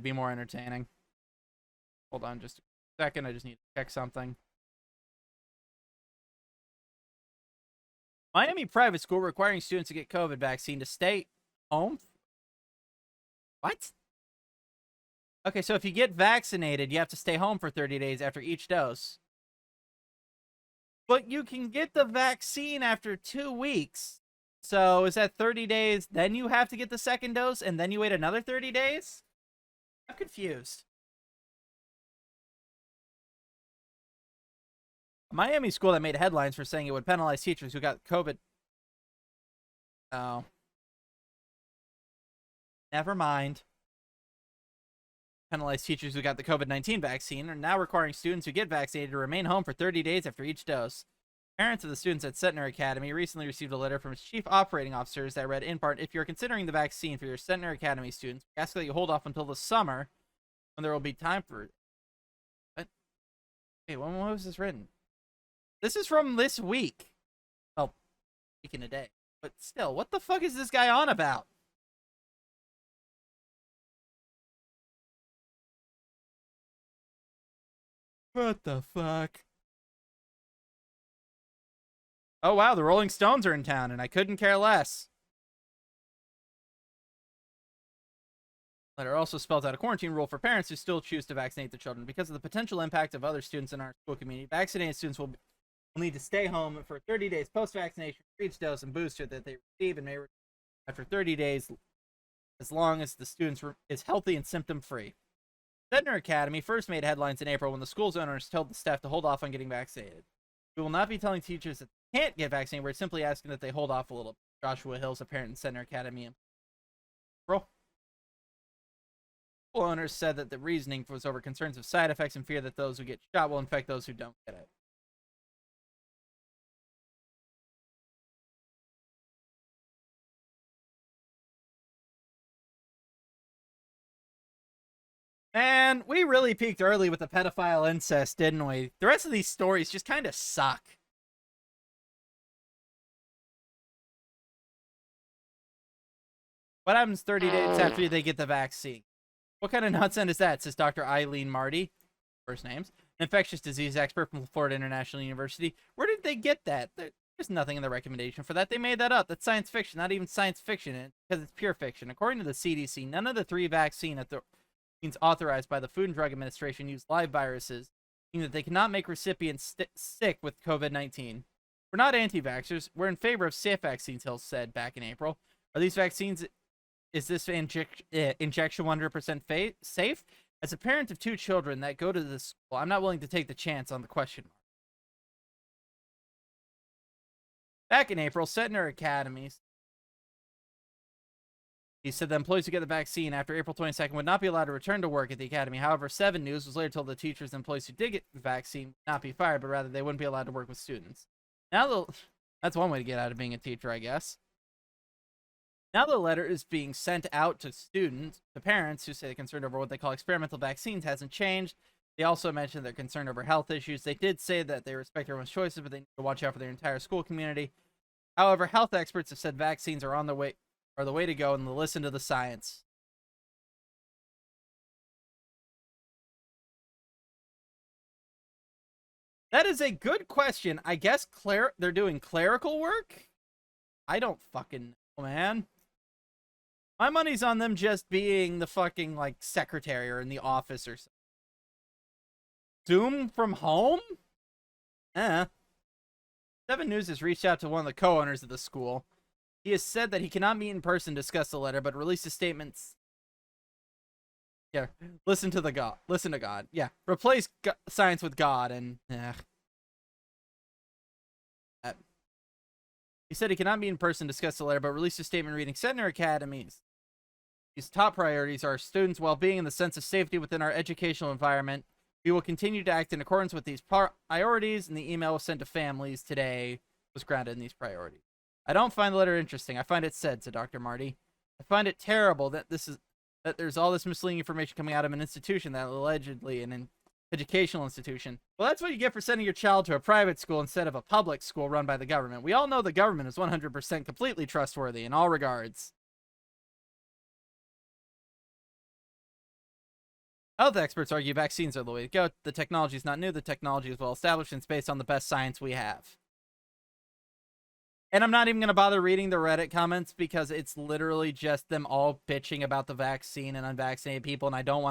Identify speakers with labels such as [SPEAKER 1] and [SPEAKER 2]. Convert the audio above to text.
[SPEAKER 1] should be more entertaining. Hold on just a second. I just need to check something. Miami private school requiring students to get COVID vaccine to stay home. What? Okay, so if you get vaccinated, you have to stay home for 30 days after each dose. But you can get the vaccine after 2 weeks. So is that 30 days, then you have to get the second dose, and then you wait another 30 days? I'm confused. A Miami school that made headlines for saying it would penalize teachers who got COVID. Oh. Never mind. Penalize teachers who got the COVID-19 vaccine are now requiring students who get vaccinated to remain home for 30 days after each dose. Parents of the students at Centner Academy recently received a letter from its chief operating officers that read in part, if you're considering the vaccine for your Centner Academy students, we ask that you hold off until the summer when there will be time for it. What? Hey, when was this written? This is from this week. Oh, week in a day. But still, what the fuck is this guy on about? What the fuck? Oh wow, the Rolling Stones are in town, and I couldn't care less. Letter also spells out a quarantine rule for parents who still choose to vaccinate their children. Because of the potential impact of other students in our school community, vaccinated students will need to stay home for 30 days post-vaccination for each dose and booster that they receive, and may return after 30 days as long as the student is healthy and symptom-free. Centner Academy first made headlines in April when the school's owners told the staff to hold off on getting vaccinated. We will not be telling teachers that they can't get vaccinated. We're simply asking that they hold off a little. Joshua Hills, a parent in Centner Academy. School owners said that the reasoning was over concerns of side effects and fear that those who get shot will infect those who don't get it. Man, we really peaked early with the pedophile incest, didn't we? The rest of these stories just kind of suck. What happens 30 days after they get the vaccine? What kind of nonsense is that, says Dr. Eileen Marty, first names, an infectious disease expert from Florida International University. Where did they get that? There's nothing in the recommendation for that. They made that up. That's science fiction, not even science fiction, because it's pure fiction. According to the CDC, none of the 3 vaccines authorized by the Food and Drug Administration use live viruses, meaning that they cannot make recipients sick with COVID-19. We're not anti-vaxxers. We're in favor of safe vaccines, Hill said back in April. Are these vaccines... Is this injection 100% safe? As a parent of 2 children that go to this school, I'm not willing to take the chance on the question mark. Back in April, Centner Academy, he said the employees who get the vaccine after April 22nd would not be allowed to return to work at the academy. However, 7 News was later told the teachers and employees who did get the vaccine would not be fired, but rather they wouldn't be allowed to work with students. Now, that's one way to get out of being a teacher, I guess. Now the letter is being sent out to parents who say they're concerned over what they call experimental vaccines hasn't changed. They also mentioned they're concerned over health issues. They did say that they respect everyone's choices, but they need to watch out for their entire school community. However, health experts have said vaccines are the way to go, and to listen to the science. That is a good question. I guess they're doing clerical work? I don't fucking know, man. My money's on them just being the fucking, like, secretary or in the office or something. Zoom from home? 7 News has reached out to one of the co-owners of the school. He has said that he cannot meet in person to discuss the letter, but released a statement. Yeah, listen to God. Yeah, replace science with God, and he said he cannot meet in person to discuss the letter, but released a statement reading, Centner Academy's top priorities are students' well-being and the sense of safety within our educational environment. We will continue to act in accordance with these priorities, and the email was sent to families today was grounded in these priorities. I don't find the letter interesting. I find it said Dr. Marty. I find it terrible that there's all this misleading information coming out of an institution that allegedly an educational institution. Well, that's what you get for sending your child to a private school instead of a public school run by the government. We all know the government is 100% completely trustworthy in all regards. Health experts argue vaccines are the way to go. The technology is not new. The technology is well established and it's based on the best science we have. And I'm not even going to bother reading the Reddit comments because it's literally just them all bitching about the vaccine and unvaccinated people, and I don't want